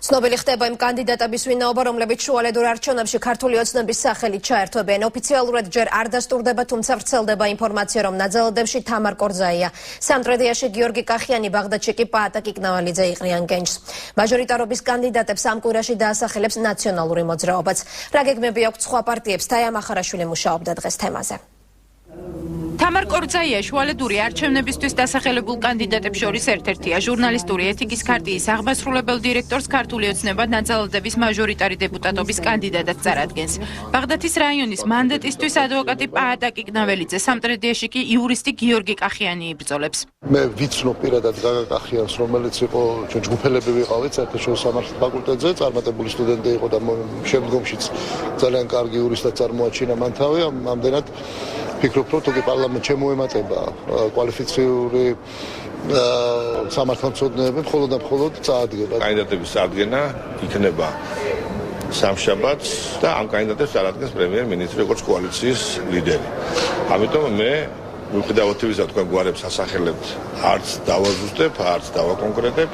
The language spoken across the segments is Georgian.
ცნობილი ხდება იმ კანდიდატების ვინაობა, რომლებიც შუალედურ არჩევნებში ქართული ოცნების სახელით ჩაერთვებიან. ოფიციალურად ჯერ არ დასტურდება, თუმცა ვრცელდება ინფორმაცია, რომ ნაძალადებში თამარ კორძაია, სამტრედიაში გიორგი კახიანი, ბაღდადში კი პაატა კიკნავალიძე იყრიან გენჯს. მაჟორიტარობის კანდიდატებს ამ კვირაში დაასახელებს ნაციონალური მოძრაობაც. რა გეგმები აქვს სხვა პარტიებს? თაია მახარაშვილი მუშაობდა დღეს თემაზე. თამარ კორძაია შუალედური არჩევნებისთვის დასახელებულ კანდიდატებს შორის ერთ-ერთია. ჟურნალისტური ეთიკის ქარტიის აღმასრულებელ დირექტორს ქართული ოცნება ნაძალადების მაჟორიტარი დეპუტატობის კანდიდატად წარადგენს. ბაღდათის რაიონის მანდატისთვის ადვოკატი პაატა კიკნაველიძე, სამტრედიაში კი იურისტი გიორგი კახიანი იბრძოლებს. მე ვიცნობ პირადად გაგა კახიანს, რომელიც იყო ჩვენ ჯგუფელები ვიყავით საერთაშორისო სამართლის ფაკულტეტზე, წარმატებული სტუდენტი იყო და შემდგომშიც ძალიან კარგი იურისტად წარმოაჩინა მან თავი. ამდენად ფიქრობ, რომ თუკი პარლამენტ შემოემატება კვალიფიციური სამართალმცოდნეები, მხოლოდ და მხოლოდ წაადგება. კანდიდატების წარდგენა იქნება სამშაბათს და ამ კანდიდატებს წარადგენს პრემიერ-მინისტრი როგორც კოალიციის ლიდერი. ამიტომ მე მიუხედავად იმისა, თქვენ გვარებს ასახელებთ, არც დავაზუსტებ, არც დავაკონკრეტებ.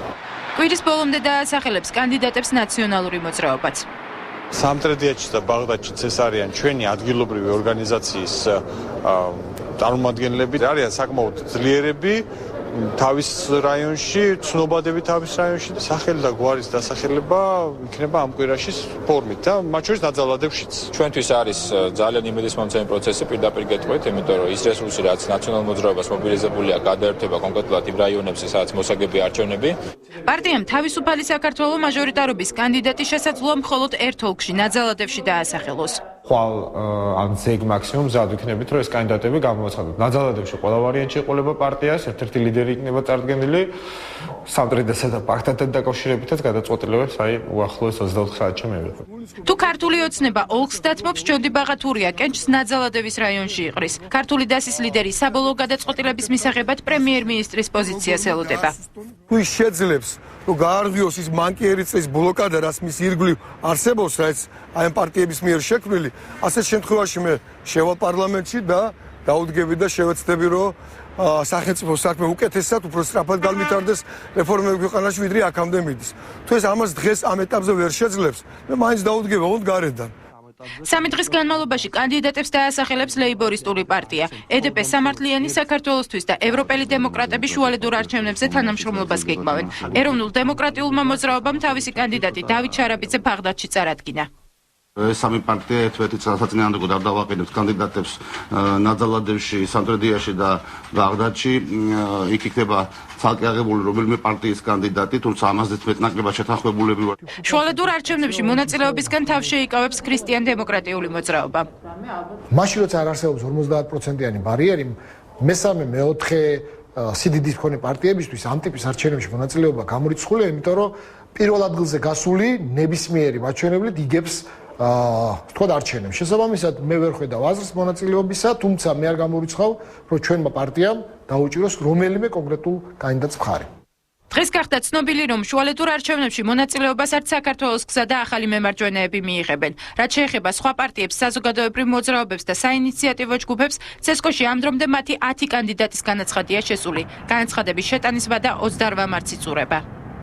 კვირის ბოლომდე დაასახელებს კანდიდატებს ნაციონალური მოძრაობაც. სამტრედიაში და ბაღდადშიც ეს არიან ჩვენი ადგილობრივი ორგანიზაციის წარმომადგენლები, არიან საკმაოდ ძლიერები თავის რაიონში, ცნობადები თავის რაიონში და სახელი და გვარის დასახელება იქნება ამ კვირაში ფორმით და მათ შორის ნაძალადებშიც. ჩვენთვის არის ძალიან იმედისმომცემი პროცესი პირდაპირ გეტყვით, იმიტომ რომ ის რესურსი, რაც ნაციონალურ მოძრაობას მობილიზებულია, გადაერთება კონკრეტულად იმ რაიონებში, სადაც მოსაგებია არჩევნები. პარტიამ თავისუფალი საქართველოს მაჟორიტარობის კანდიდატი შესაძლოა მხოლოდ ერთ ოლქში, ნაძალადებში დაასახელოს. ხვალ ან ზეგ მაქსიმუმ ზად ვიქნებით, რომ ეს კანდიდატები გამოაცხადოთ. ნაძალადებში ყველა ვარიანტი ეყოლება პარტიას, ერთ-ერთი ლიდერი იქნება წარდგენილი. სამტრედასა და ბაღდადთან დაკავშირებითაც გადაწყვეტილებებს უახლოეს 24 საათში მივიღებ. თუ ქართული ოცნება ოლქს დათმობს, ჯონდი ბაღათურია კენჭს ნაძალადების რაიონში იყრის. ქართული დასის ლიდერი საბოლოო გადაწყვეტილების მისაღებად პრემიერ-მინისტრის პოზიციას ელოდება. თუ ის შეძლებს, რომ გაარღვიოს ის მანკიერი წრის ბლოკადა, რაც მის ირგვლივ არსებობს, რაც აი ამ პარტიების მიერ შექმნილი, ასეთ შემთხვევაში მე შევალ პარლამენტში და დაუდგები და შევეცდები, რომ სახელმწიფო საქმე უკეთესად, უფრო სწრაფად განვითარდეს რეფორმები ქვეყანაში, ვიდრე აქამდე მიდის. თუ ეს ამას დღეს ამ ეტაპზე ვერ შეძლებს, მე მაინც დაუდგები ოღონდ გარედან. სამი დღის განმავლობაში კანდიდატებს დაასახელებს ლეიბორისტული პარტია, EDP სამართლიანი საქართველოსთვის და ევროპელი დემოკრატები შუალედურ არჩევნებზე თანამშრომლობას გეგმავენ. ეროვნულ დემოკრატიულმა მოძრაობამ თავისი კანდიდატი დავით შარაბიძე ბაღდადში წარადგინა. ეს სამი პარტია ერთმანეთის საწინააღმდეგოდ არ დავაყენებთ კანდიდატებს ნაძალადებში, სამტრედიაში და ბაღდადში. იქ იქნება ცალკე აღებული რომელიმე პარტიის კანდიდატი, თუმცა ამაზეც მეტნაკლებად შეთანხმებულები ვართ. შუალედურ არჩევნებში მონაწილეობისგან თავს შეიკავებს ქრისტიან-დემოკრატიული მოძრაობა. მაშინ როცა არ არსებობს 50%-იანი ბარიერი, მესამე, მეოთხე სიდიდის მქონე პარტიებისთვის ამ ტიპის არჩევნებში მონაწილეობა გამორიცხულია, იმიტომ რომ პირველ ადგილზე გასული ნებისმიერი მაჩვენებლით იგებს თქვა არჩევნებს. შესაბამისად მე ვერ ხედავ აზრს მონაწილეობისა, თუმცა მე არ გამორიცხავ, რომ ჩვენმა პარტიამ დაუჭიროს რომელიმე კონკრეტულ კანდიდატს მხარი. დღეს გახდა ცნობილი, რომ შუალედურ არჩევნებში მონაწილეობას არც საქართველოს გზა და ახალი მემარჯვენეები მიიღებენ. რაც შეეხება სხვა პარტიებს, საზოგადოებრივ მოძრაობებს და საინიციატივო ჯგუფებს, ცესკოში ამ დრომდე მათი 10 კანდიდატის განაცხადია შესული. განაცხადების შეტანის ვადა 28 მარტს იწურება.